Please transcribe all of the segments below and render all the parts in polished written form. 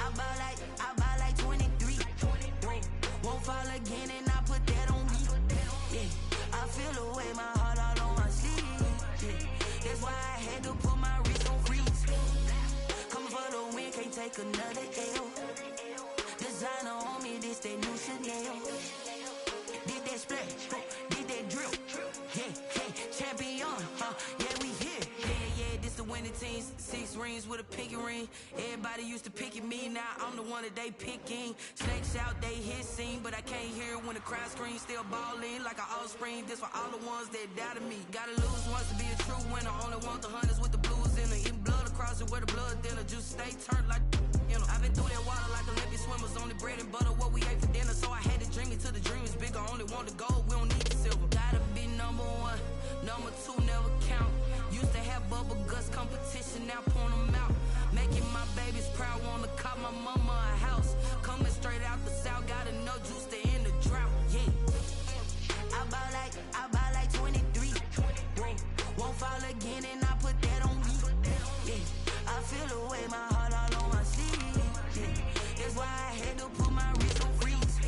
I buy like 23. Won't fall again and I put that on me. Yeah, I feel the way, my heart all on my sleeve. Yeah, that's why I had to put my wrist on freeze. Coming for the win, can't take another L. Designer on me, this that new Chanel. Did that splash, did that drill. Yeah, champion, yeah, we here. Yeah, this the winning team. 6 rings with a pinky ring. Everybody used to pick at me, now I'm the one that they picking. Snakes out, they hissing, but I can't hear when the crowd screams. Still balling like an offspring. This for all the ones that doubted me. Gotta lose once to be a true winner. Only want the hunters with the blues in it. Eating blood across it where the blood thinner. Juice stay turned like, you know. I've been through that water like Olympic swimmers. Only bread and butter what we ate for dinner. So I had to dream it till the dream is bigger. Only want the gold, we don't need the silver. Gotta be number 1, number 2 never count. Used to have bubble guts competition, now point them out. Making my babies proud, wanna call my mama a house. Coming straight out the south, gotta know juice to end the drought. Yeah, I buy like 23. Won't fall again and I put that on me. Yeah, I feel the way, my heart all on my sleeve. Yeah, that's why I had to put my wrist on freeze.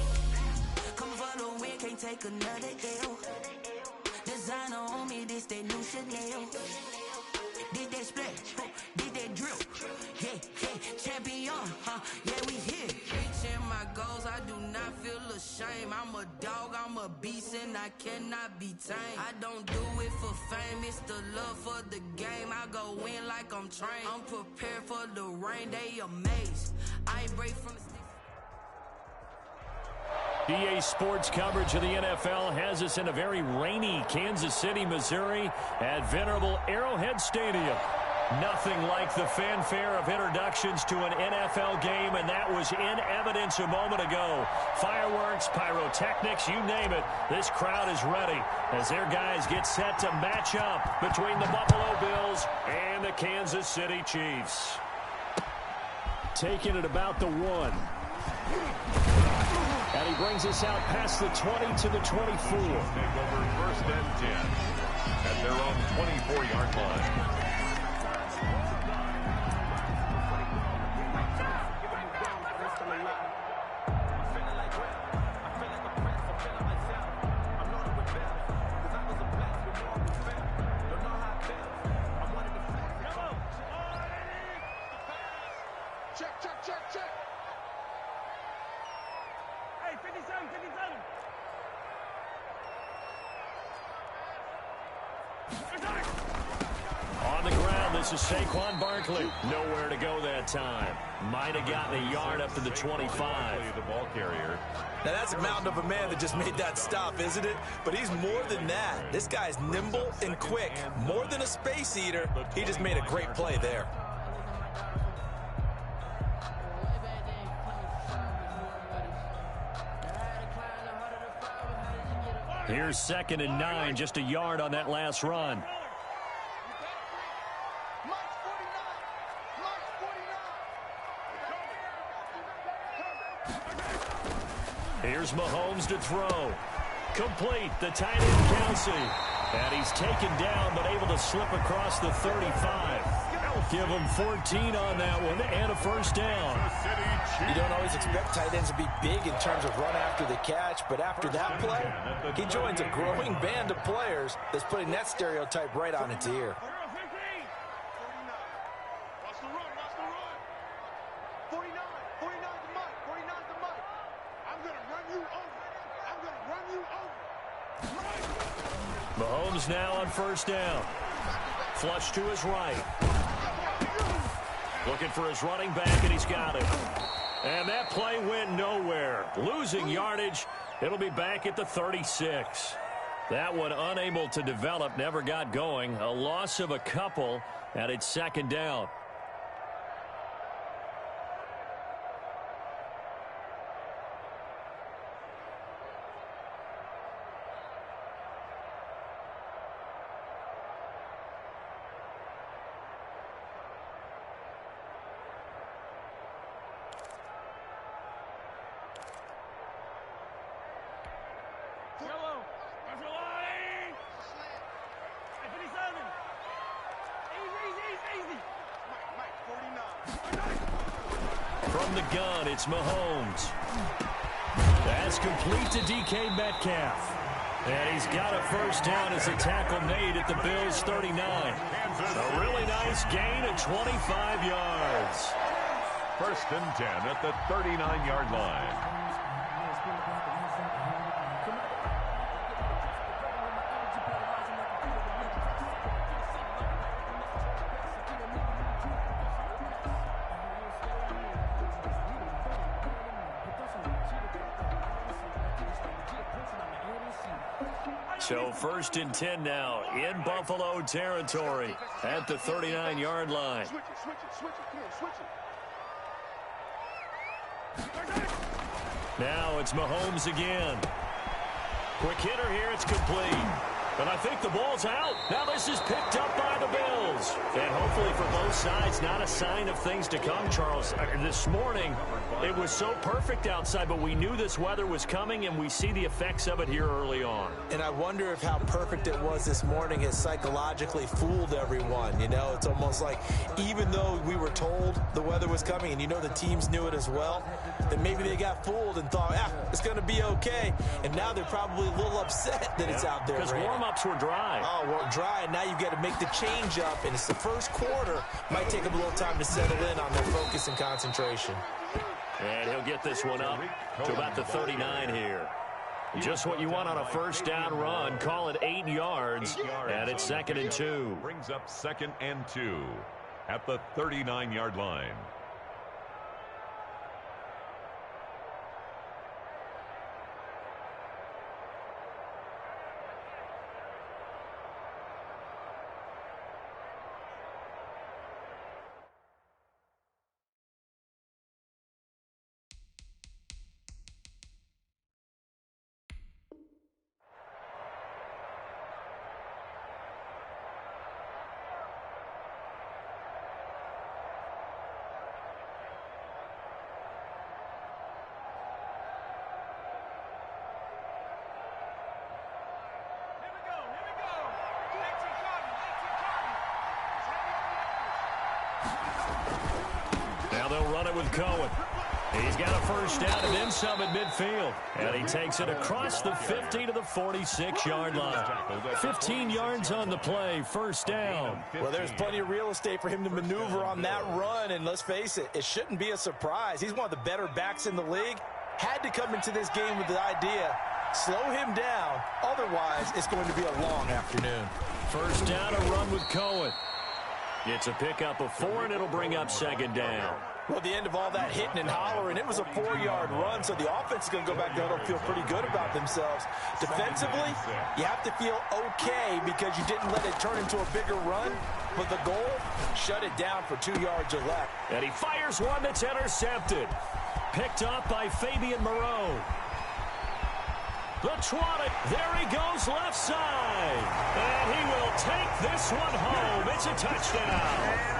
Coming for the win, can't take another L. Designer on me, this that new Chanel. Did that splash, did that drill. Yeah, champion, yeah, we here. Reaching my goals, I do not feel ashamed. I'm a dog, I'm a beast, and I cannot be tamed. I don't do it for fame, it's the love for the game. I go in like I'm trained. I'm prepared for the rain, they amazed. I ain't break from the sticks. EA Sports coverage of the NFL has us in a very rainy Kansas City, Missouri at venerable Arrowhead Stadium. Nothing like the fanfare of introductions to an NFL game, and that was in evidence a moment ago. Fireworks, pyrotechnics, you name it. This crowd is ready as their guys get set to match up between the Buffalo Bills and the Kansas City Chiefs. Taking it about the 1. And he brings us out past the 20 to the 24. Take over 1st and 10 at their own 24-yard line. Check. Hey, 57. On the ground, this is Saquon Barkley. Nowhere to go that time. Might have gotten a yard up to the 25. The ball carrier. Now that's a mountain of a man that just made that stop, isn't it? But he's more than that. This guy's nimble and quick. More than a space eater. He just made a great play there. Here's 2nd and 9, just a yard on that last run. Here's Mahomes to throw. Complete, the tight end Kelsey. And he's taken down, but able to slip across the 35. Give him 14 on that one and a 1st down. You don't always expect tight ends to be big in terms of run after the catch, but after that play, he joins a growing band of players that's putting that stereotype right on its ear. Watch the run. 49 to Mike. I'm going to run you over. Mahomes now on 1st down. Flush to his right. Looking for his running back, and he's got it. And that play went nowhere. Losing yardage. It'll be back at the 36. That one unable to develop, never got going. A loss of a couple, and it's 2nd down. Yellow. That's your line. Hey, 57. Easy. From the gun, it's Mahomes. That's complete to DK Metcalf. And he's got a first down as a tackle made at the Bills' 39. A really nice gain of 25 yards. First and 10 at the 39-yard line. So first and 10 now in Buffalo territory at the 39-yard line. Switch it, switch it, switch it. Come on, switch it. Now it's Mahomes again. Quick hitter here. It's complete. But I think the ball's out. Now this is picked up by the Bills. And hopefully for both sides, not a sign of things to come, Charles. This morning, it was so perfect outside, but we knew this weather was coming, and we see the effects of it here early on. And I wonder if how perfect it was this morning has psychologically fooled everyone. You know, it's almost like even though we were told the weather was coming, and you know the teams knew it as well, that maybe they got fooled and thought, it's going to be okay. And now they're probably a little upset that it's out there. Because warm-ups were dry. Oh, well, dry, and now you've got to make the change up, and it's the first quarter. Might take them a little time to settle in on their focus and concentration. And he'll get this one up to about the 39 here. Just what you want on a first down run. Call it 8 yards, and it's 2nd and 2. Brings up 2nd and 2 at the 39-yard line. Now they'll run it with Cohen. He's got a first down and then some at midfield. And he takes it across the 50 to the 46-yard line. 15 yards on the play, first down. Well, there's plenty of real estate for him to maneuver on that run. And let's face it, it shouldn't be a surprise. He's one of the better backs in the league. Had to come into this game with the idea, slow him down. Otherwise, it's going to be a long afternoon. First down, a run with Cohen. It's a pickup of 4, and it'll bring up 2nd down. Well, at the end of all that hitting and hollering, it was a 4-yard run, so the offense is going to go back there and feel pretty good about themselves. Defensively, you have to feel okay because you didn't let it turn into a bigger run, but the goal, shut it down for 2 yards or less. And he fires one that's intercepted. Picked up by Fabian Moreau. The trot, there he goes left side. And he will take this one home. It's a touchdown.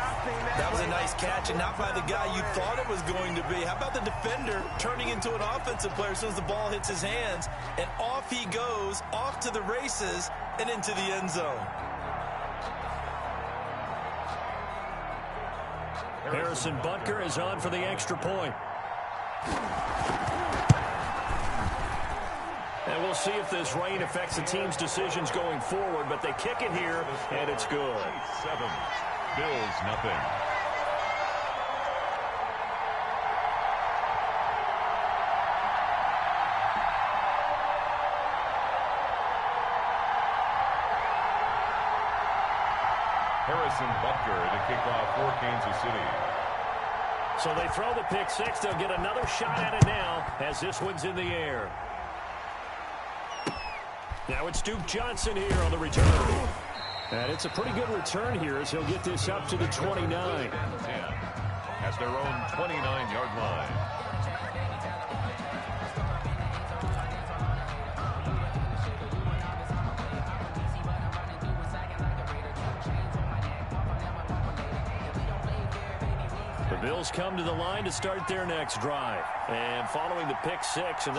That was a nice catch, and not by the guy you thought it was going to be. How about the defender turning into an offensive player as soon as the ball hits his hands, and off he goes, off to the races, and into the end zone. Harrison Butker is on for the extra point. And we'll see if this rain affects the team's decisions going forward, but they kick it here, and it's good. 7, Bills nothing. Harrison Butker to kick off for Kansas City. So they throw the pick six. They'll get another shot at it now as this one's in the air. Now it's Duke Johnson here on the return. And it's a pretty good return here as he'll get this up to the 29. At their own 29-yard line. The Bills come to the line to start their next drive. And following the pick six, and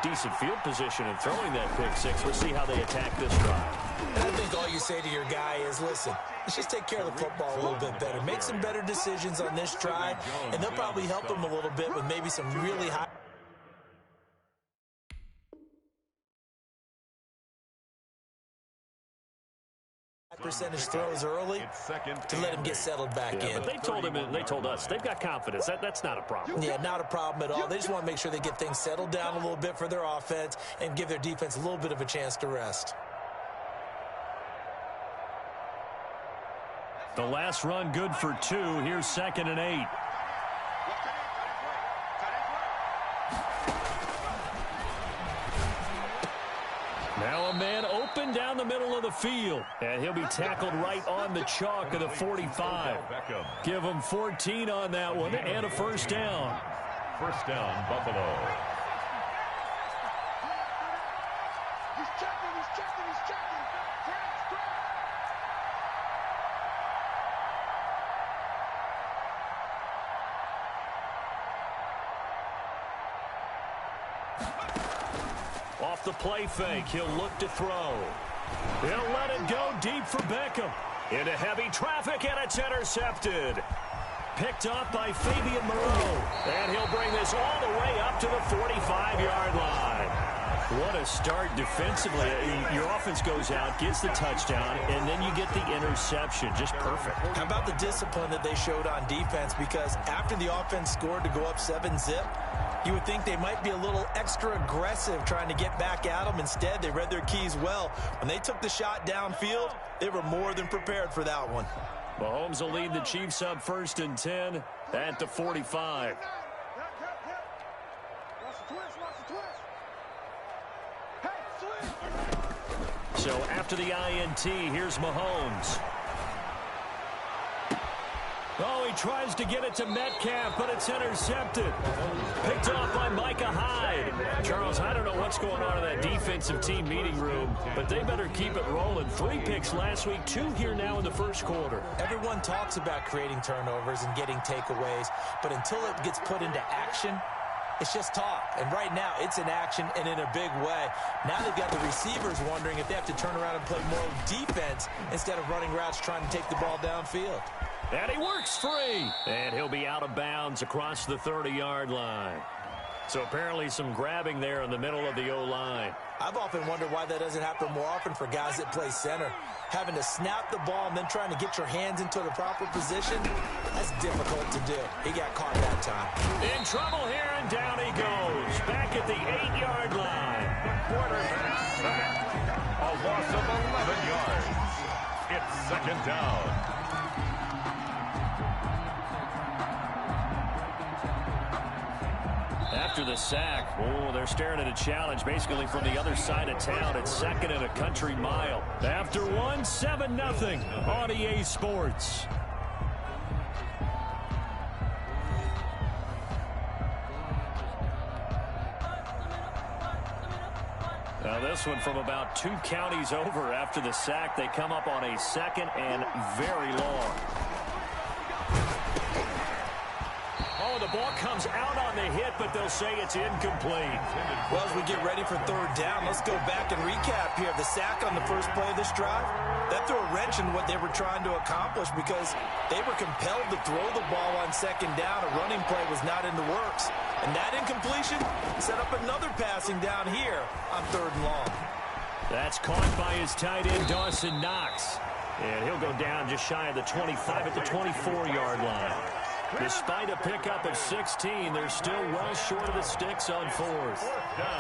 decent field position and throwing that pick six. We'll see how they attack this drive. And I think all you say to your guy is, listen, let's just take care of the football a little bit better. Make some better decisions on this drive, and they'll probably help him a little bit with maybe some really high percentage throws early to let him get settled back in. But they told him, and they told us, they've got confidence. That's not a problem. Yeah, not a problem at all. They just want to make sure they get things settled down a little bit for their offense and give their defense a little bit of a chance to rest. The last run good for 2. Here's 2nd and 8. Now a man open down the middle of the field. And he'll be tackled right on the chalk of the 45. Give him 14 on that one and a first down. First down, Buffalo. He's checking, he's checking, he's checking. Off the play fake, he'll look to throw. He'll let it go deep for Beckham. Into heavy traffic, and it's intercepted. Picked up by Fabian Moreau. And he'll bring this all the way up to the 45-yard line. What a start defensively. Your offense goes out, gets the touchdown, and then you get the interception. Just perfect. How about the discipline that they showed on defense? Because after the offense scored to go up 7-zip, you would think they might be a little extra aggressive trying to get back at them. Instead, they read their keys well. When they took the shot downfield, they were more than prepared for that one. Mahomes will lead the Chiefs up 1st and 10 at the 45. So after the INT, here's Mahomes. Oh, he tries to get it to Metcalf, but it's intercepted. Picked off by Micah Hyde. Charles, I don't know what's going on in that defensive team meeting room, but they better keep it rolling. 3 picks last week, 2 here now in the first quarter. Everyone talks about creating turnovers and getting takeaways, but until it gets put into action, it's just talk. And right now, it's in action and in a big way. Now they've got the receivers wondering if they have to turn around and play more defense instead of running routes trying to take the ball downfield. And he works free. And he'll be out of bounds across the 30-yard line. So apparently some grabbing there in the middle of the O-line. I've often wondered why that doesn't happen more often for guys that play center. Having to snap the ball and then trying to get your hands into the proper position, that's difficult to do. He got caught that time. In trouble here, and down he goes. Back at the 8-yard line. A loss of 11 yards. It's 2nd down. After the sack, oh, they're staring at a challenge basically from the other side of town. It's 2nd and a country mile. After one, 7-0 on EA Sports. Now this one from about 2 counties over after the sack. They come up on a 2nd and very long. Oh, the ball comes out on the hit, but they'll say it's incomplete. Well, as we get ready for 3rd down, let's go back and recap here. The sack on the first play of this drive, that threw a wrench in what they were trying to accomplish because they were compelled to throw the ball on 2nd down. A running play was not in the works. And that incompletion set up another passing down here on 3rd and long. That's caught by his tight end, Dawson Knox. And he'll go down just shy of the 25 at the 24-yard line. Despite a pickup of 16, they're still well short of the sticks on 4th.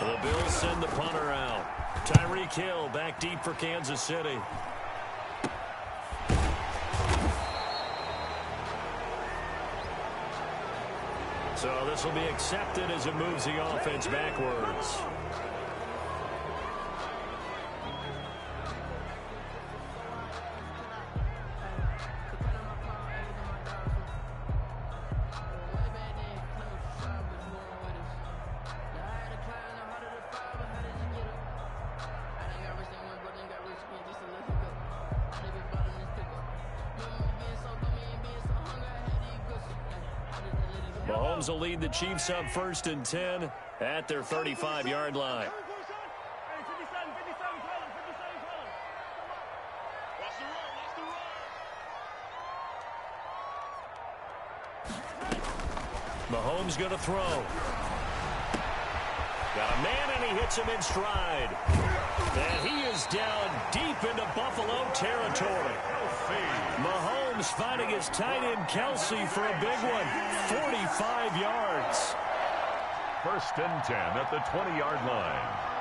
The Bills send the punter out. Tyreek Hill back deep for Kansas City. So this will be accepted as it moves the offense backwards. Mahomes will lead the Chiefs up 1st and 10 at their 35-yard line. Mahomes going to throw. Got a man, and he hits him in stride. And he is down deep into Buffalo territory. Mahomes finding his tight end Kelsey for a big one. 45 yards. 1st and 10 at the 20-yard line.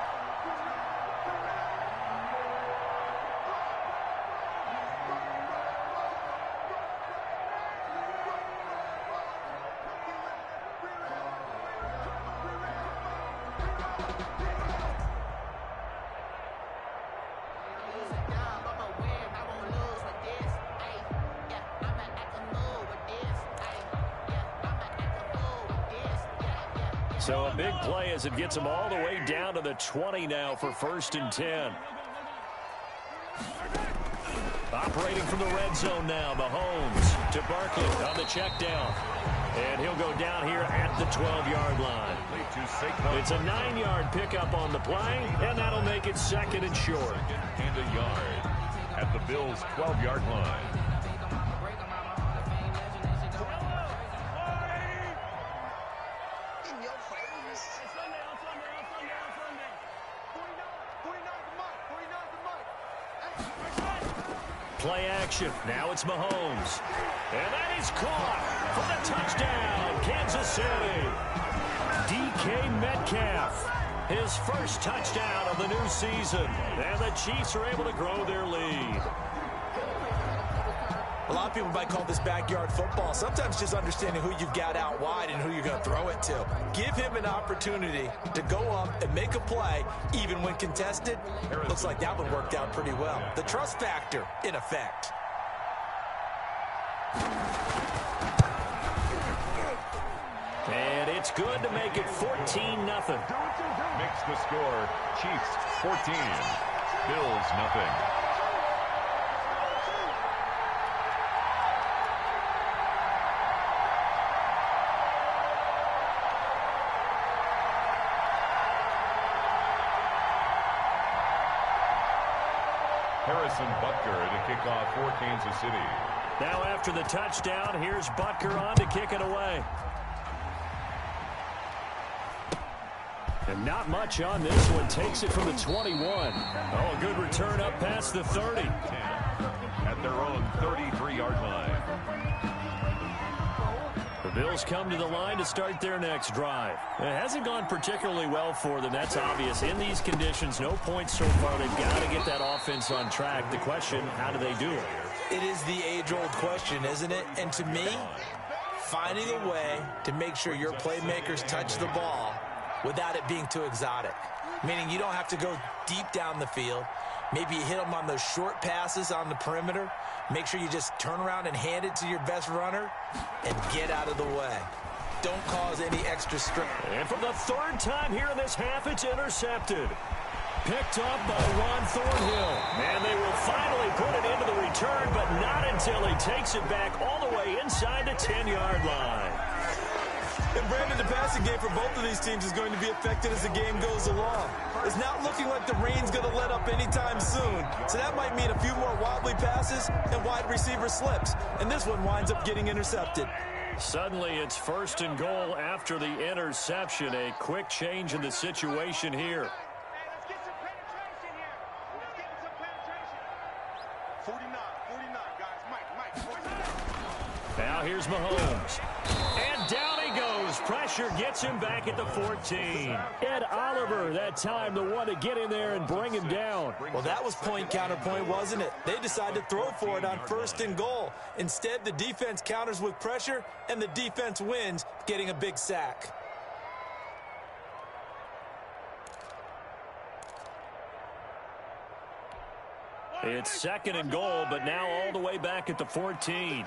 So a big play as it gets him all the way down to the 20 now for 1st and 10. Operating from the red zone now, Mahomes to Barkley on the check down. And he'll go down here at the 12-yard line. It's a 9-yard pickup on the play, and that'll make it 2nd and short. And a yard at the Bills' 12-yard line. Play action. Now it's Mahomes. And that is caught for the touchdown, Kansas City. DK Metcalf, his first touchdown of the new season. And the Chiefs are able to grow their lead. A lot of people might call this backyard football. Sometimes just understanding who you've got out wide and who you're going to throw it to. Give him an opportunity to go up and make a play, even when contested. Looks like that one worked out pretty well. The trust factor, in effect. And it's good to make it 14-0. Makes the score Chiefs 14, Bills nothing. Harrison Butker to kick off for Kansas City. Now after the touchdown, here's Butker on to kick it away. And not much on this one. Takes it from the 21. Oh, a good return up past the 30. At their own 33-yard line. The Bills come to the line to start their next drive. It hasn't gone particularly well for them. That's obvious. In these conditions, no points so far. They've got to get that offense on track. The question, how do they do it? It is the age-old question, isn't it? And to me, finding a way to make sure your playmakers touch the ball without it being too exotic. Meaning you don't have to go deep down the field. Maybe you hit them on those short passes on the perimeter. Make sure you just turn around and hand it to your best runner and get out of the way. Don't cause any extra stress. And for the 3rd time here in this half, it's intercepted. Picked up by Juan Thornhill. And they will finally put it into the return, but not until he takes it back all the way inside the 10-yard line. And Brandon, the passing game for both of these teams is going to be affected as the game goes along. It's not looking like the rain's going to let up anytime soon. So that might mean a few more wobbly passes and wide receiver slips. And this one winds up getting intercepted. Suddenly it's 1st and goal after the interception. A quick change in the situation here. Let's get some penetration here. Let's get some penetration. 49, guys. Mike. Now here's Mahomes. And down he goes. Pressure gets him back at the 14. Ed Oliver, that time, the one to get in there and bring him down. Well, that was point counterpoint, wasn't it? They decided to throw for it on 1st and goal. Instead, the defense counters with pressure, and the defense wins, getting a big sack. It's 2nd and goal, but now all the way back at the 14.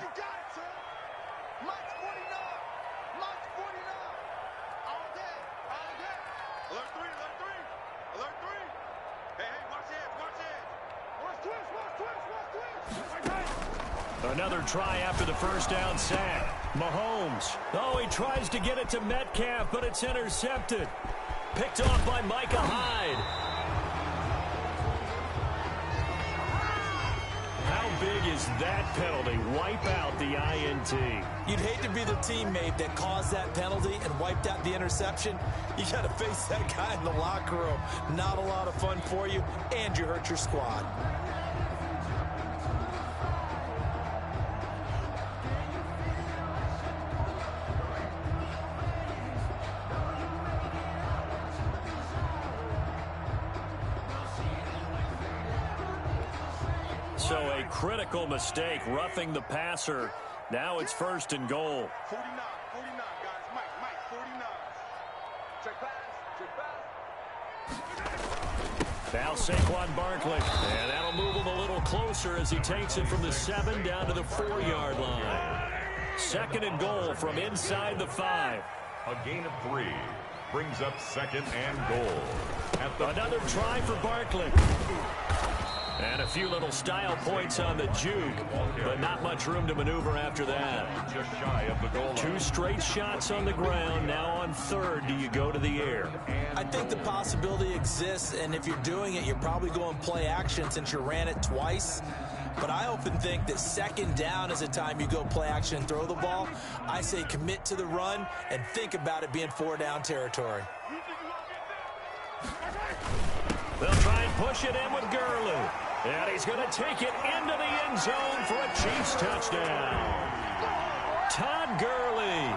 Another try after the 1st down sack. Mahomes. Oh, he tries to get it to Metcalf, but it's intercepted. Picked off by Micah Hyde. How big is that penalty? Wipe out the INT. You'd hate to be the teammate that caused that penalty and wiped out the interception. You got to face that guy in the locker room. Not a lot of fun for you, and you hurt your squad. So a critical mistake, roughing the passer. Now it's 1st and goal. 49, guys. Mike, 49. Check pass. Now Saquon Barkley. And that'll move him a little closer as he takes it from the 7 down to the 4-yard line. 2nd and goal from inside the 5. A gain of 3 brings up 2nd and goal. Another try for Barkley. And a few little style points on the juke, but not much room to maneuver after that. Just shy of the goal line. 2 straight shots on the ground. Now on 3rd, do you go to the air? I think the possibility exists, and if you're doing it, you're probably going play action since you ran it twice. But I often think that 2nd down is a time you go play action and throw the ball. I say commit to the run and think about it being 4-down territory. They'll try and push it in with Gurley. And he's going to take it into the end zone for a Chiefs touchdown. Todd Gurley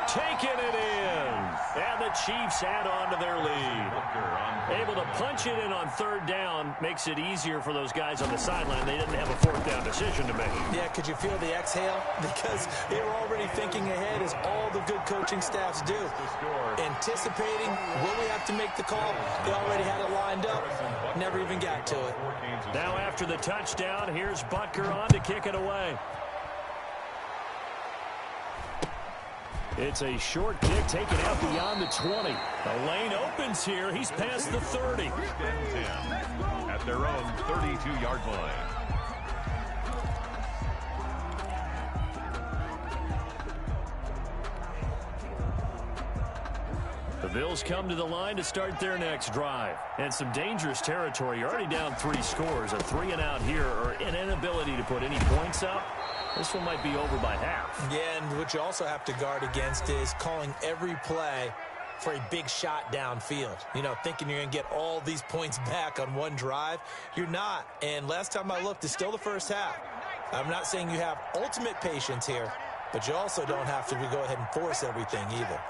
taking it in. And the Chiefs add on to their lead. Able to punch it in on 3rd down makes it easier for those guys on the sideline. They didn't have a 4th down decision to make. Yeah, could you feel the exhale? Because they were already thinking ahead, as all the good coaching staffs do. Anticipating, will we have to make the call? They already had it lined up. Never even got to it. Now after the touchdown, here's Butker on to kick it away. It's a short kick taken out beyond the 20. The lane opens here. He's past the 30. 10 at their own 32-yard line. The Bills come to the line to start their next drive. And some dangerous territory. You're already down 3 scores. A 3-and-out here, or an inability to put any points up. This one might be over by half. Yeah, and what you also have to guard against is calling every play for a big shot downfield. You know, thinking you're going to get all these points back on one drive. You're not. And last time I looked, it's still the first half. I'm not saying you have ultimate patience here, but you also don't have to go ahead and force everything either.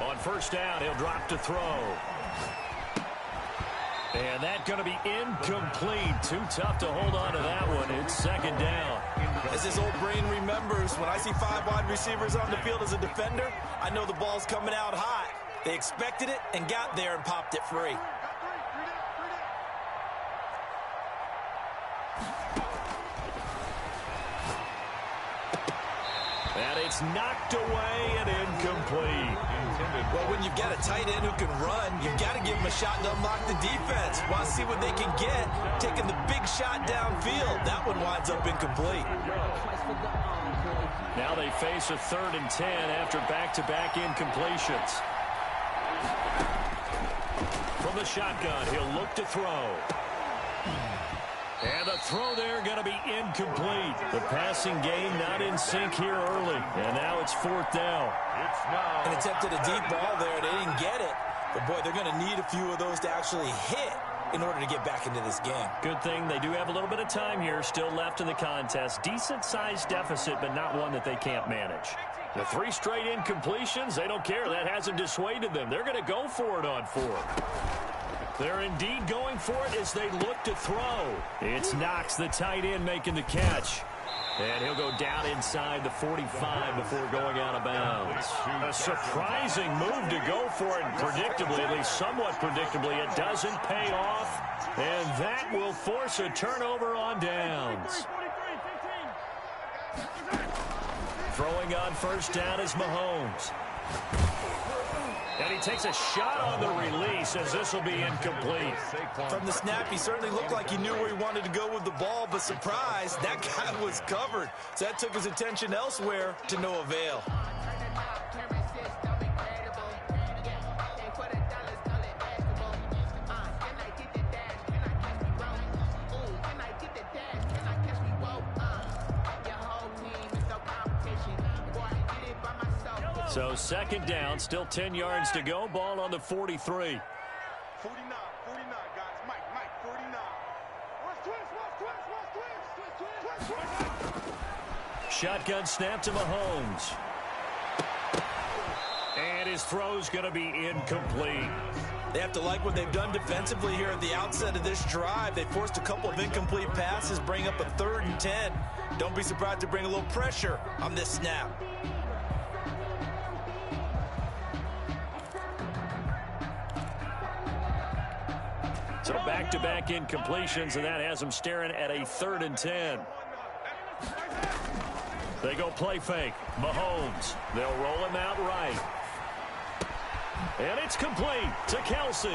On 1st down, he'll drop to throw. And that's going to be incomplete. Too tough to hold on to that one. It's 2nd down. As his old brain remembers, when I see 5 wide receivers on the field as a defender, I know the ball's coming out hot. They expected it and got there and popped it free. And it's knocked away and incomplete. Well, when you've got a tight end who can run, you've got to give him a shot to unlock the defense. Want to see what they can get, taking the big shot downfield. That one winds up incomplete. Now they face a 3rd and 10 after back-to-back incompletions. From the shotgun, he'll look to throw. And the throw there going to be incomplete. The passing game not in sync here early. And now it's 4th down. And attempted a deep ball there. They didn't get it. But, boy, they're going to need a few of those to actually hit in order to get back into this game. Good thing they do have a little bit of time here still left in the contest. Decent-sized deficit, but not one that they can't manage. The 3 straight incompletions, they don't care. That hasn't dissuaded them. They're going to go for it on 4th. They're indeed going for it as they look to throw. It's Knox, the tight end, making the catch. And he'll go down inside the 45 before going out of bounds. A surprising move to go for it. Predictably, at least somewhat predictably, it doesn't pay off. And that will force a turnover on downs. Throwing on first down is Mahomes. And he takes a shot on the release as this will be incomplete. From the snap, he certainly looked like he knew where he wanted to go with the ball, but surprise, that guy was covered. So that took his attention elsewhere to no avail. So second down, still 10 yards to go. Ball on the 43. 49, guys. Mike, 49. Twist. Shotgun snap to Mahomes. And his throw's going to be incomplete. They have to like what they've done defensively here at the outset of this drive. They forced a couple of incomplete passes, bring up a 3rd and 10. Don't be surprised to bring a little pressure on this snap. So back-to-back incompletions, and that has them staring at a 3rd and 10. They go play fake. Mahomes. They'll roll him out right. And it's complete to Kelsey.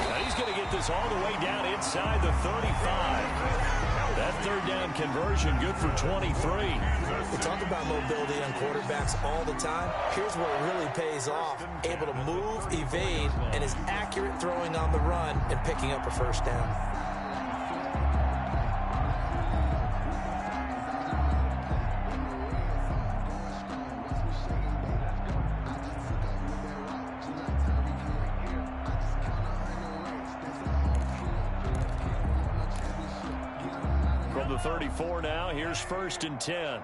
Now he's going to get this all the way down inside the 35. That 3rd down conversion good for 23. We talk about mobility on quarterbacks all the time. Here's where it really pays off. Able to move, evade, and is accurate throwing on the run and picking up a first down. From the 34 now, here's 1st and 10.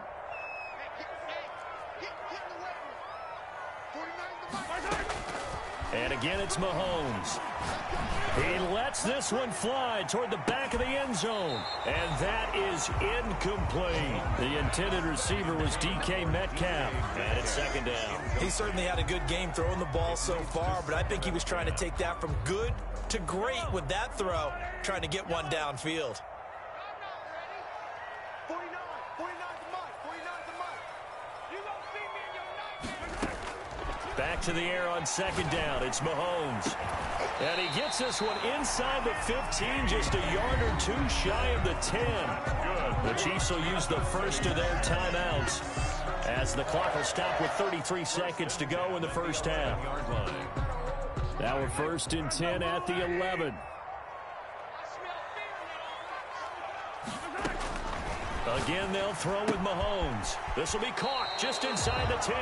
And again, it's Mahomes. He lets this one fly toward the back of the end zone. And that is incomplete. The intended receiver was DK Metcalf. And it's 2nd down. He certainly had a good game throwing the ball so far, but I think he was trying to take that from good to great with that throw, trying to get one downfield. Back to the air on 2nd down. It's Mahomes. And he gets this one inside the 15, just a yard or 2 shy of the 10. Good. The Chiefs will use the first of their timeouts as the clock will stop with 33 seconds to go in the first half. Now we're 1st and 10 at the 11. Again, they'll throw with Mahomes. This will be caught just inside the 10.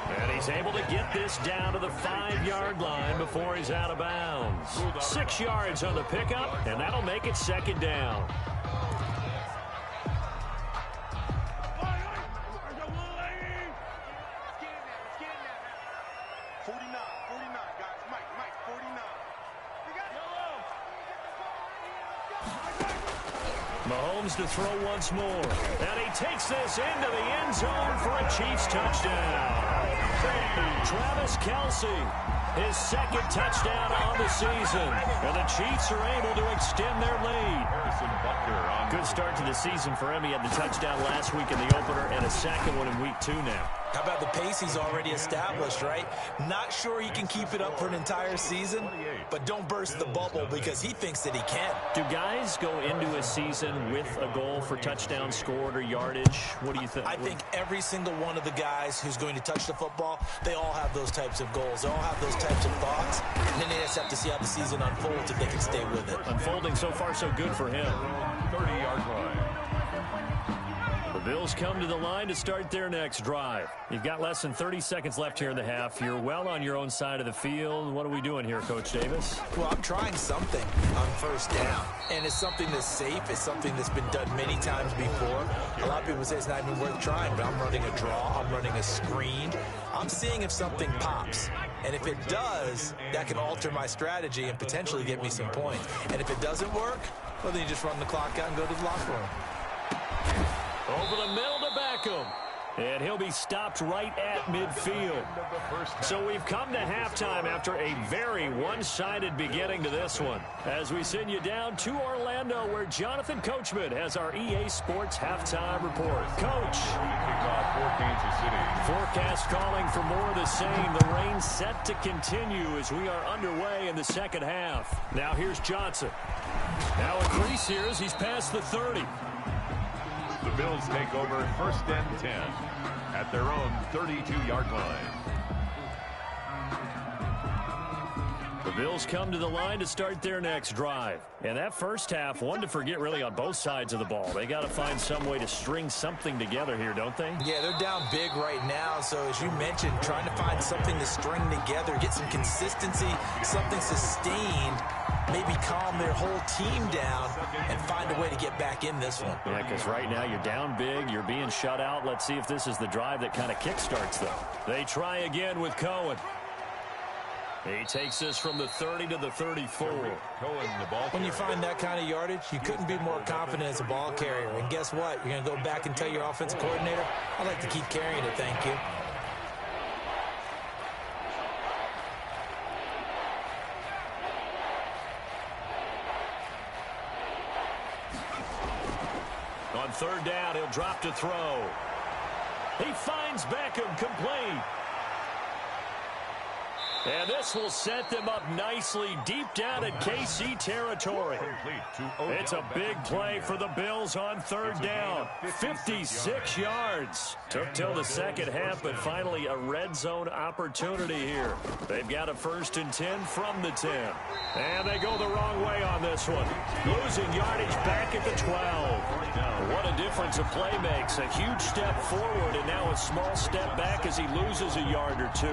And he's able to get this down to the 5-yard line before he's out of bounds. 6 yards on the pickup, and that'll make it 2nd down. Mahomes to throw once more. And he takes this into the end zone for a Chiefs touchdown. Travis Kelsey, his 2nd touchdown on the season. And the Chiefs are able to extend their lead. Good start to the season for him. He had the touchdown last week in the opener and a 2nd one in week 2 now. How about the pace he's already established, right? Not sure he can keep it up for an entire season, but don't burst the bubble because he thinks that he can. Do guys go into a season with a goal for touchdown scored or yardage? What do you think? I think every single one of the guys who's going to touch the football, they all have those types of goals. They all have those types of thoughts. And then they just have to see how the season unfolds if they can stay with it. Unfolding so far so good for him. 30-yard line. The Bills come to the line to start their next drive. You've got less than 30 seconds left here in the half. You're well on your own side of the field. What are we doing here, Coach Davis? Well, I'm trying something on first down. And it's something that's safe. It's something that's been done many times before. A lot of people say it's not even worth trying, but I'm running a draw. I'm running a screen. I'm seeing if something pops. And if it does, that can alter my strategy and potentially get me some points. And if it doesn't work, well, then you just run the clock out and go to the locker room. Over the middle to Beckham. And he'll be stopped right at midfield. So we've come to halftime after a very one-sided beginning to this one. As we send you down to Orlando, where Jonathan Coachman has our EA Sports halftime report. Coach. Kickoff for Kansas City. Forecast calling for more of the same. The rain set to continue as we are underway in the second half. Now here's Johnson. Now a crease here as he's past the 30. The Bills take over 1st and 10 at their own 32-yard line. The Bills come to the line to start their next drive. And that first half, one to forget really on both sides of the ball. They got to find some way to string something together here, don't they? Yeah, they're down big right now. So as you mentioned, trying to find something to string together, get some consistency, something sustained, maybe calm their whole team down and find a way to get back in this one. Yeah, because right now you're down big, you're being shut out. Let's see if this is the drive that kind of kickstarts them. They try again with Cohen. He takes this from the 30 to the 34. When you find that kind of yardage, you couldn't be more confident as a ball carrier. And guess what? You're going to go back and tell your offensive coordinator, I'd like to keep carrying it, thank you. On 3rd down, he'll drop to throw. He finds Beckham complete. And this will set them up nicely deep down in KC territory. It's a big play for the Bills on 3rd down. 56 yards. Took till the second half, but finally a red zone opportunity here. They've got a 1st and 10 from the 10. And they go the wrong way on this one. Losing yardage back at the 12. What a difference a play makes. A huge step forward and now a small step back as he loses a yard or two.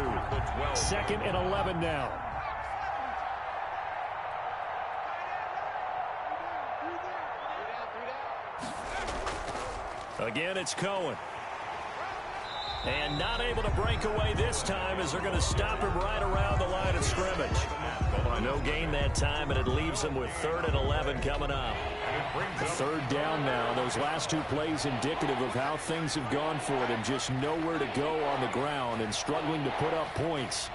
2nd and 11 now. Again, it's Cohen. And not able to break away this time as they're going to stop him right around the line of scrimmage. No gain that time, and it leaves them with 3rd and 11 coming up. 3rd down now. Those last 2 plays indicative of how things have gone for them. Just nowhere to go on the ground and struggling to put up points.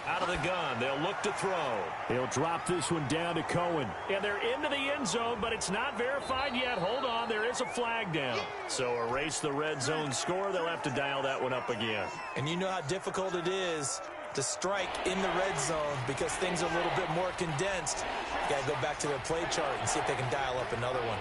Out of the gun, they'll look to throw. He'll drop this one down to Cohen. And they're into the end zone, but it's not verified yet. Hold on, there is a flag down. So erase the red zone score. They'll have to dial that one up again. And you know how difficult it is to strike in the red zone because things are a little bit more condensed. You got to go back to their play chart and see if they can dial up another one.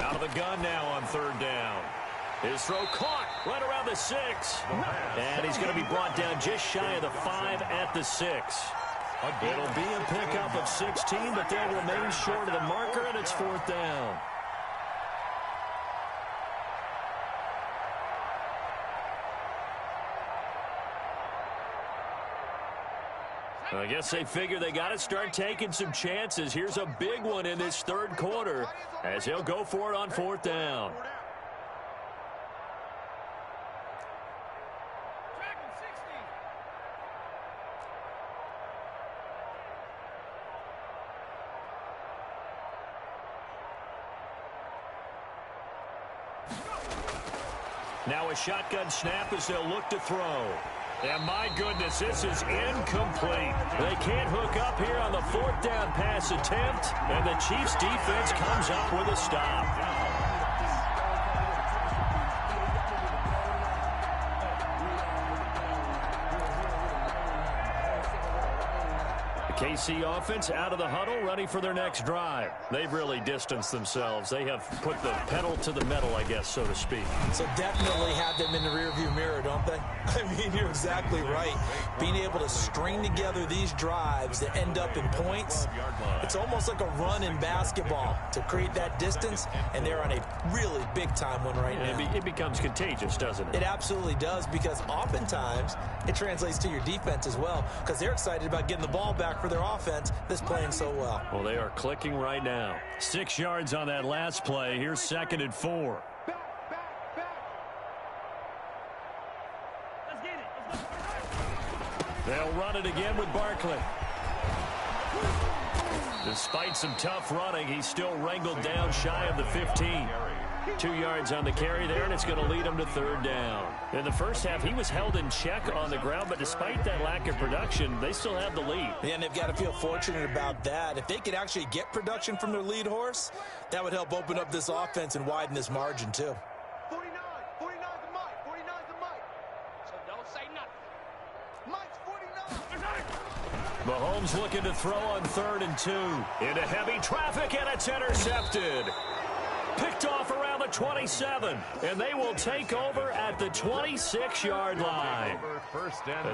Out of the gun now on 3rd down. His throw caught right around the 6. And he's going to be brought down just shy of the 5 at the 6. It'll be a pickup of 16, but they'll remain short of the marker, and it's 4th down. I guess they figure they got to start taking some chances. Here's a big one in this 3rd quarter as he'll go for it on 4th down. Now a shotgun snap as they'll look to throw. And my goodness, this is incomplete. They can't hook up here on the 4th down pass attempt, and the Chiefs defense comes up with a stop. KC offense out of the huddle, ready for their next drive. They've really distanced themselves. They have put the pedal to the metal, I guess, so to speak. So definitely have them in the rearview mirror, don't they? I mean, you're exactly right. Being able to string together these drives that end up in points, it's almost like a run in basketball to create that distance, and they're on a really big-time one right now. It becomes contagious, doesn't it? It absolutely does, because oftentimes it translates to your defense as well, because they're excited about getting the ball back for for their offense that's playing so well. Well, they are clicking right now. 6 yards on that last play. Here's 2nd and 4. They'll run it again with Barkley. Despite some tough running, he's still wrangled down shy of the 15. 2 yards on the carry there, and it's going to lead him to 3rd down. In the first half, he was held in check on the ground, but despite that lack of production, they still have the lead. Yeah, and they've got to feel fortunate about that. If they could actually get production from their lead horse, that would help open up this offense and widen this margin, too. 49 the mic, 49 the mic. So don't say nothing. Mike's 49. Mahomes looking to throw on 3rd and 2. Into heavy traffic, and it's intercepted. Picked off around the 27, and they will take over at the 26-yard line.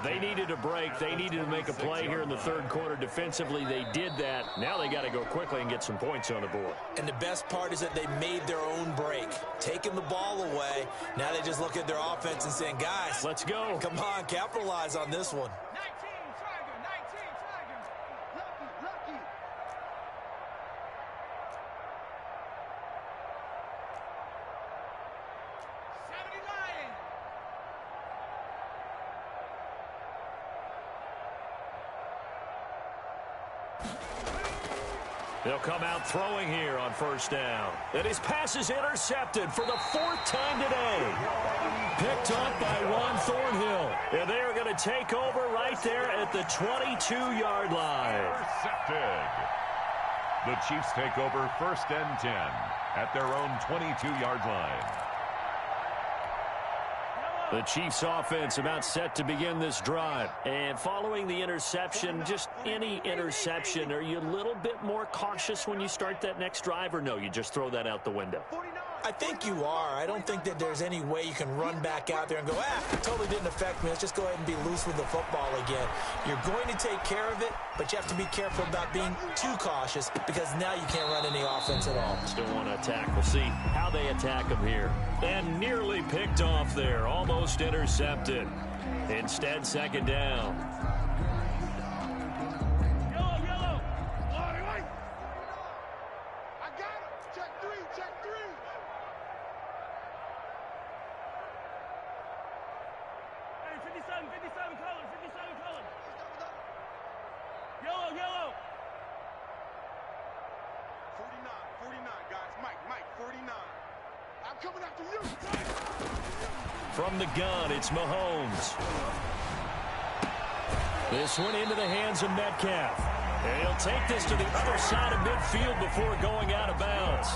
They needed a break. They needed to make a play here in the 3rd quarter. Defensively, they did that. Now they got to go quickly and get some points on the board. And the best part is that they made their own break, taking the ball away. Now they just look at their offense and saying, guys, let's go. Come on, capitalize on this one. 19 Tiger. Lucky. 70 Lion. They'll come out throwing here on 1st down. And his pass is intercepted for the 4th time today. Picked up by Ron Thornhill. And they are going to take over right there at the 22-yard line. Intercepted. The Chiefs take over 1st and 10 at their own 22-yard line. The Chiefs offense about set to begin this drive. And following the interception, just any interception, are you a little bit more cautious when you start that next drive, or no, you just throw that out the window? I think you are. I don't think that there's any way you can run back out there and go, it totally didn't affect me. Let's just go ahead and be loose with the football again. You're going to take care of it, but you have to be careful about being too cautious because now you can't run any offense at all. Still want to attack. We'll see how they attack him here. And nearly picked off there. Almost intercepted. Instead, 2nd down. Yellow. Wait. I got him. Check three. Hey, 57 colors. Yellow. 49, guys. Mike, 49. I'm coming after you. From the gun, it's Mahomes. This one into the hands of Metcalf. And he'll take this to the other side of midfield before going out of bounds.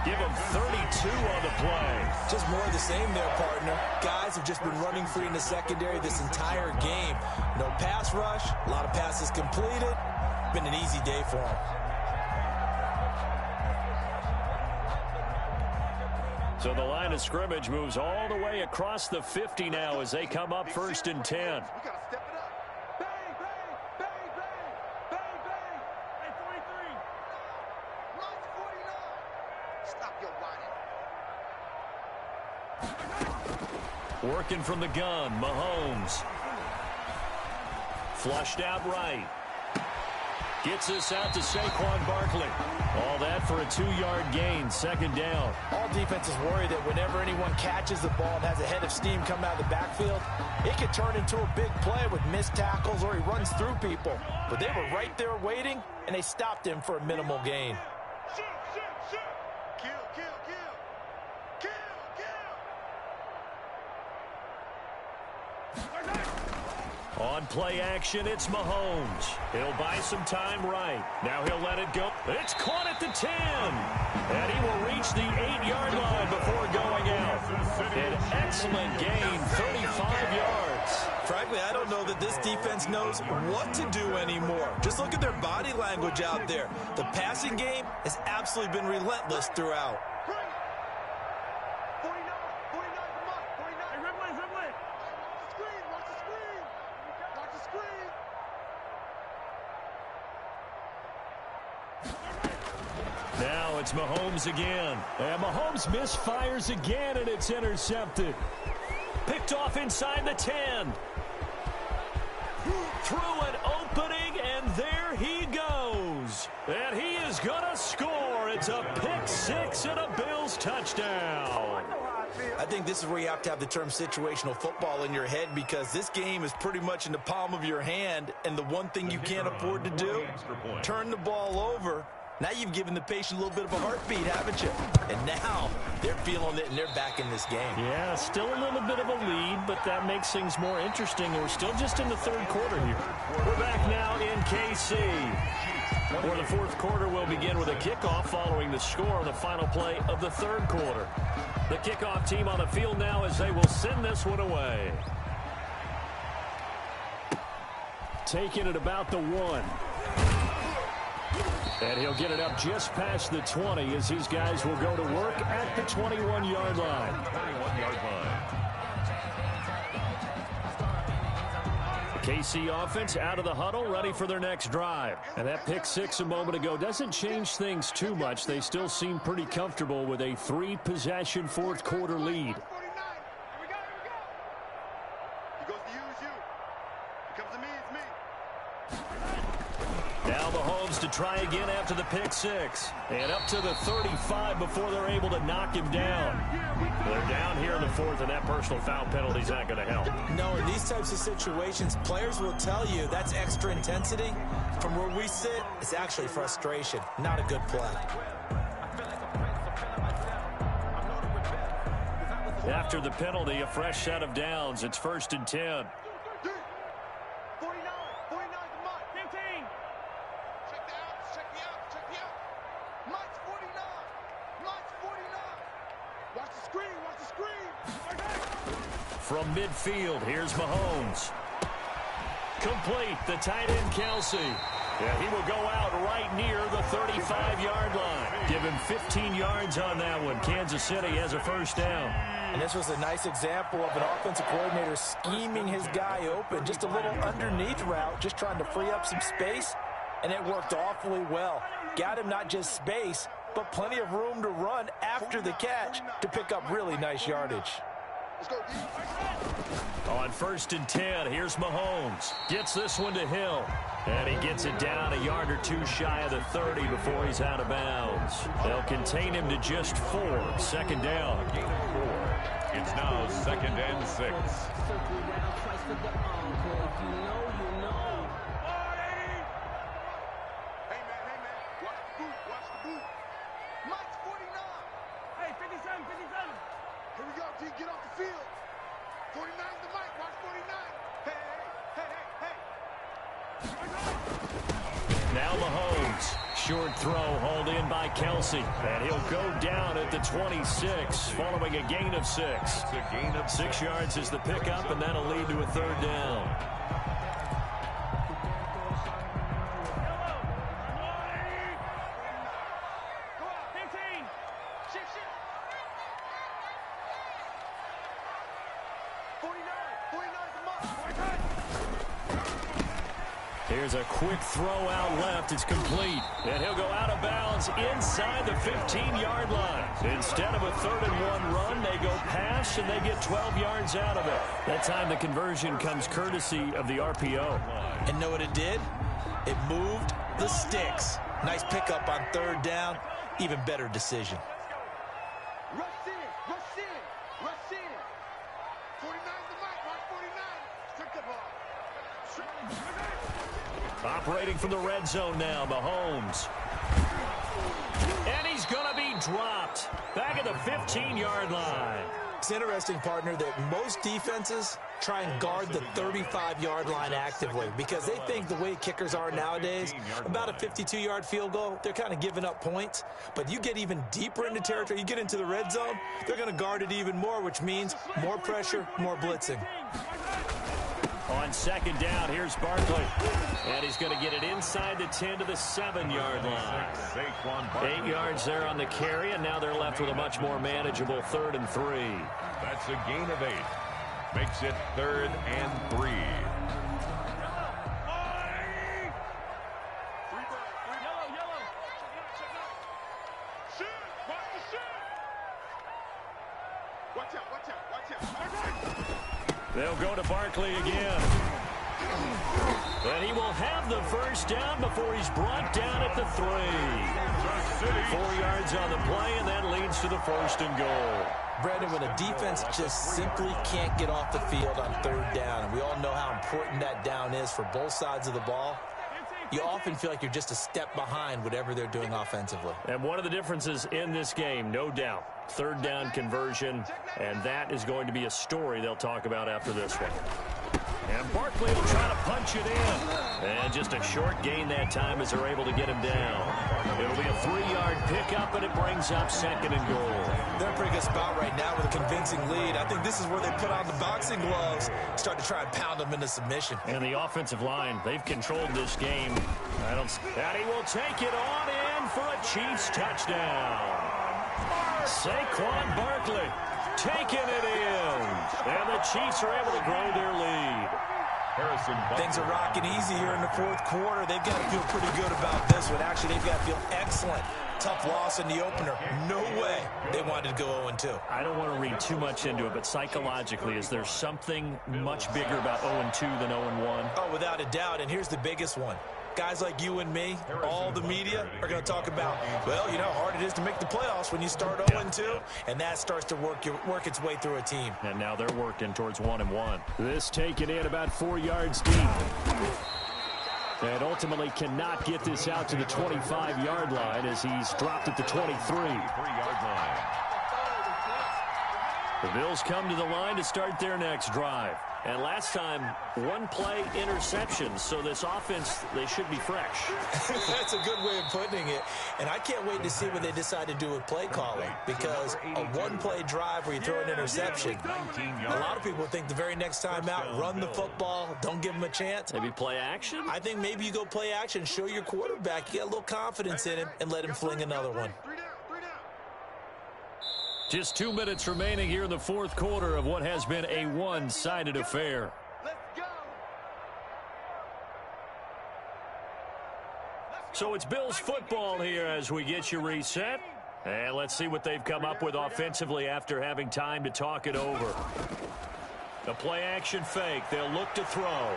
Give him 32 on the play. Just more of the same there, partner. Guys have just been running free in the secondary this entire game. No pass rush, a lot of passes completed. Been an easy day for them. So the line of scrimmage moves all the way across the 50 now as they come up 1st and 10. We got to step it up. Bang. Hey, 43. Mike's 49. Stop your whining. Working from the gun, Mahomes. Flushed out right. Gets this out to Saquon Barkley. All that for a 2-yard gain, 2nd down. All defenses worry that whenever anyone catches the ball and has a head of steam coming out of the backfield, it could turn into a big play with missed tackles or he runs through people. But they were right there waiting, and they stopped him for a minimal gain. Shoot. Kill. On play action, it's Mahomes. He'll buy some time right. Now he'll let it go. It's caught at the 10. And he will reach the 8-yard line before going out. An excellent gain, 35 yards. Frankly, I don't know that this defense knows what to do anymore. Just look at their body language out there. The passing game has absolutely been relentless throughout. Now it's Mahomes again. And Mahomes misfires again, and it's intercepted. Picked off inside the 10. Through an opening, and there he is going to score. It's a pick six and a Bills touchdown. I think this is where you have to have the term situational football in your head, because this game is pretty much in the palm of your hand, and the one thing you can't afford to do, turn the ball over. Now you've given the patient a little bit of a heartbeat, haven't you? And now they're feeling it, and they're back in this game. Yeah, still a little bit of a lead, but that makes things more interesting. We're still just in the third quarter here. We're back now in KC. For the fourth quarter, we'll begin with a kickoff following the score on the final play of the third quarter. The kickoff team on the field now as they will send this one away. Taking it about the 1. And he'll get it up just past the 20 as these guys will go to work at the 21-yard line. 21-yard line. KC offense out of the huddle, ready for their next drive. And that pick six a moment ago doesn't change things too much. They still seem pretty comfortable with a 3-possession fourth quarter lead. Now Mahomes to try again after the pick six. And up to the 35 before they're able to knock him down. They're down here in the fourth, and that personal foul penalty is not going to help. No, in these types of situations, players will tell you that's extra intensity. From where we sit, it's actually frustration, not a good play. After the penalty, a fresh set of downs. It's 1st and 10. From midfield, here's Mahomes. Complete, the tight end, Kelsey. Yeah, he will go out right near the 35-yard line. Give him 15 yards on that one. Kansas City has a first down. And this was a nice example of an offensive coordinator scheming his guy open. Just a little underneath route, just trying to free up some space, and it worked awfully well. Got him not just space, but plenty of room to run after the catch to pick up really nice yardage. On 1st and 10, here's Mahomes. Gets this one to Hill. And he gets it down a yard or two shy of the 30 before he's out of bounds. They'll contain him to just 4. 2nd down. Gain of 4. It's now 2nd and 6. Here we go, D. Get off the field. 49 the mic. Watch 49. Hey. Now Mahomes. Short throw hauled in by Kelsey. And he'll go down at the 26 following a gain of 6. It's a gain of 6 yards is the pickup, and that'll lead to a 3rd down. Here's a quick throw out left. It's complete. And he'll go out of bounds inside the 15-yard line. Instead of a 3rd and 1 run, they go pass, and they get 12 yards out of it. That time the conversion comes courtesy of the RPO. And know what it did? It moved the sticks. Nice pickup on 3rd down. Even better decision. Rush in. 49 the mic. Watch 49. Took the ball. Operating from the red zone now, Mahomes. And he's going to be dropped. Back at the 15-yard line. It's interesting, partner, that most defenses try and guard the 35-yard line actively because they think the way kickers are nowadays, about a 52-yard field goal, they're kind of giving up points. But you get even deeper into territory, you get into the red zone, they're going to guard it even more, which means more pressure, more blitzing. On 2nd down, here's Barkley. And he's going to get it inside the 10 to the 7-yard line. 8 yards there on the carry, and now they're left with a much more manageable 3rd and 3. That's a gain of 8. Makes it 3rd and 3. They'll go to Barkley again. And he will have the first down before he's brought down at the 3. 4 yards on the play, and that leads to the 1st and goal. Brandon, when a defense just simply can't get off the field on 3rd down, and we all know how important that down is for both sides of the ball, you often feel like you're just a step behind whatever they're doing offensively. And one of the differences in this game, no doubt, 3rd down conversion, and that is going to be a story they'll talk about after this one. And Barkley will try to punch it in. And just a short gain that time as they're able to get him down. It'll be a 3-yard pickup, and it brings up 2nd and goal. They're in a pretty good spot right now with a convincing lead. I think this is where they put on the boxing gloves, start to try and pound them into submission. And the offensive line, they've controlled this game. And he will take it on in for a Chiefs touchdown. Saquon Barkley taking it in. And the Chiefs are able to grow their lead. Things are rocking easy here in the 4th quarter. They've got to feel pretty good about this one. Actually, they've got to feel excellent. Tough loss in the opener. No way they wanted to go 0-2. I don't want to read too much into it, but psychologically, is there something much bigger about 0-2 than 0-1? Oh, without a doubt, and here's the biggest one. Guys like you and me, all the media, are going to talk about, well, you know how hard it is to make the playoffs when you start 0-2, and that starts to work its way through a team. And now they're working towards 1-1. This taken in about 4 yards deep. And ultimately cannot get this out to the 25-yard line as he's dropped at the 23. The Bills come to the line to start their next drive. And last time, 1-play interception. So this offense, they should be fresh. That's a good way of putting it. And I can't wait to see what they decide to do with play calling. Because a 1-play drive where you throw an interception, a lot of people think the very next time out, run the football, don't give them a chance. Maybe play action? I think maybe you go play action, show your quarterback, you get a little confidence in him, and let him fling another one. Just 2 minutes remaining here in the 4th quarter of what has been a one-sided affair. So it's Bills football here as we get you reset. And let's see what they've come up with offensively after having time to talk it over. A play-action fake. They'll look to throw.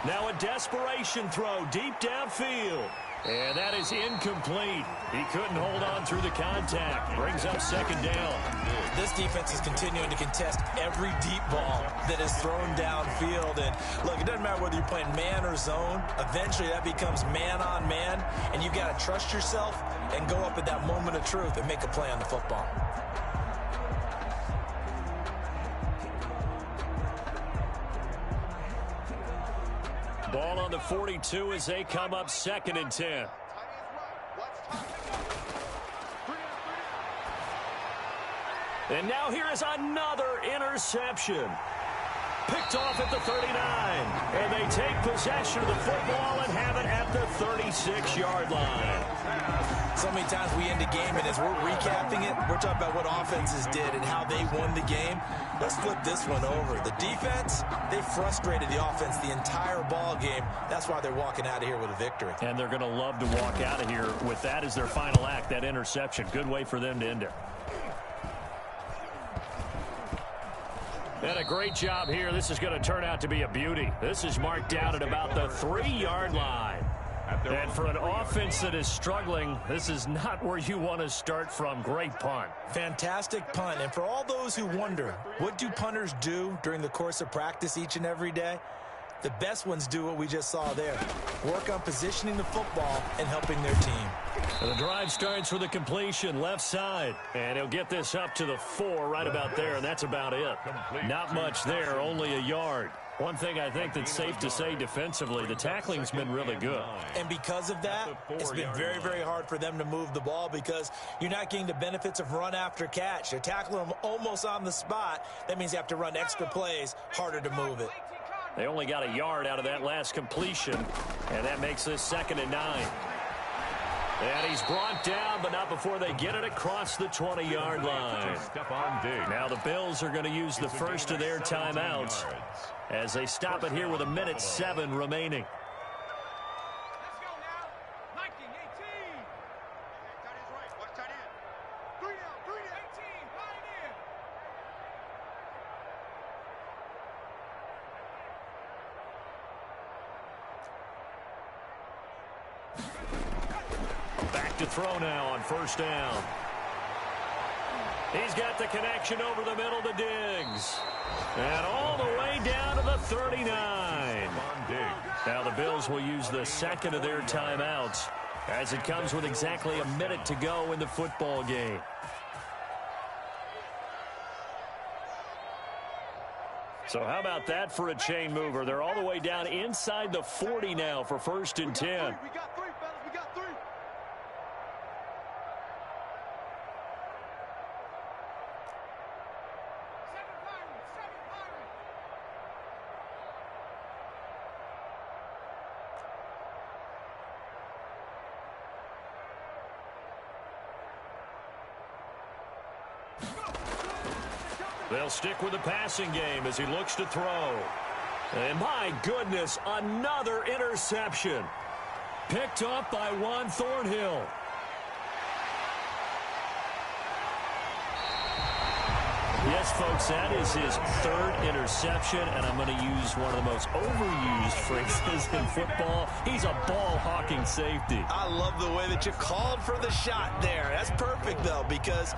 Now a desperation throw deep downfield. And that is incomplete. He couldn't hold on through the contact. Brings up 2nd down. This defense is continuing to contest every deep ball that is thrown downfield. And look, it doesn't matter whether you're playing man or zone. Eventually that becomes man on man. And you've got to trust yourself and go up at that moment of truth and make a play on the football. Ball on the 42 as they come up 2nd and 10. And now here is another interception. Picked off at the 39. And they take possession of the football and have it at the 36-yard line. So many times we end a game, and as we're recapping it, we're talking about what offenses did and how they won the game. Let's flip this one over. The defense, they frustrated the offense the entire ball game. That's why they're walking out of here with a victory. And they're going to love to walk out of here with that as their final act, that interception. Good way for them to end it. And a great job here. This is going to turn out to be a beauty. This is marked out at about the 3-yard line. And for an offense that is struggling, this is not where you want to start from. Great punt. Fantastic punt. And for all those who wonder, what do punters do during the course of practice each and every day? The best ones do what we just saw there. Work on positioning the football and helping their team. And the drive starts with a completion left side. And he'll get this up to the 4 right about there, and that's about it. Not much there, only a yard. One thing I think that's safe to say defensively, the tackling's been really good. And because of that, it's been very, very hard for them to move the ball because you're not getting the benefits of run after catch. You're tackling them almost on the spot. That means you have to run extra plays, harder to move it. They only got a yard out of that last completion, and that makes this 2nd and 9. And he's brought down, but not before they get it across the 20-yard line. Now the Bills are going to use the first of their timeouts as they stop it here with 1:07 remaining. back to throw now on first down. He's got the connection over the middle to Diggs. And all the way down to the 39. Now the Bills will use the second of their timeouts as it comes with exactly a minute to go in the football game. So how about that for a chain mover? They're all the way down inside the 40 now for first and 10. We got three, fellas. We got three. They'll stick with the passing game as he looks to throw. And my goodness, another interception. Picked up by Juan Thornhill. Yes, folks, that is his third interception, and I'm going to use one of the most overused phrases in football. He's a ball-hawking safety. I love the way that you called for the shot there. That's perfect, though, because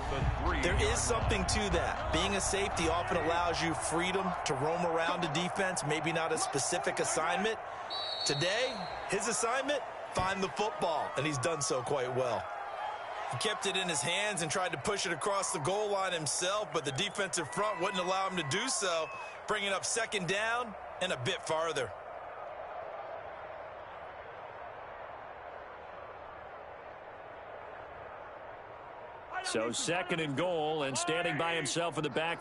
there is something to that. Being a safety often allows you freedom to roam around a defense, maybe not a specific assignment. Today, his assignment, find the football, and he's done so quite well. He kept it in his hands and tried to push it across the goal line himself, but the defensive front wouldn't allow him to do so, bringing up second down and a bit farther. So second and goal, and standing by himself in the back.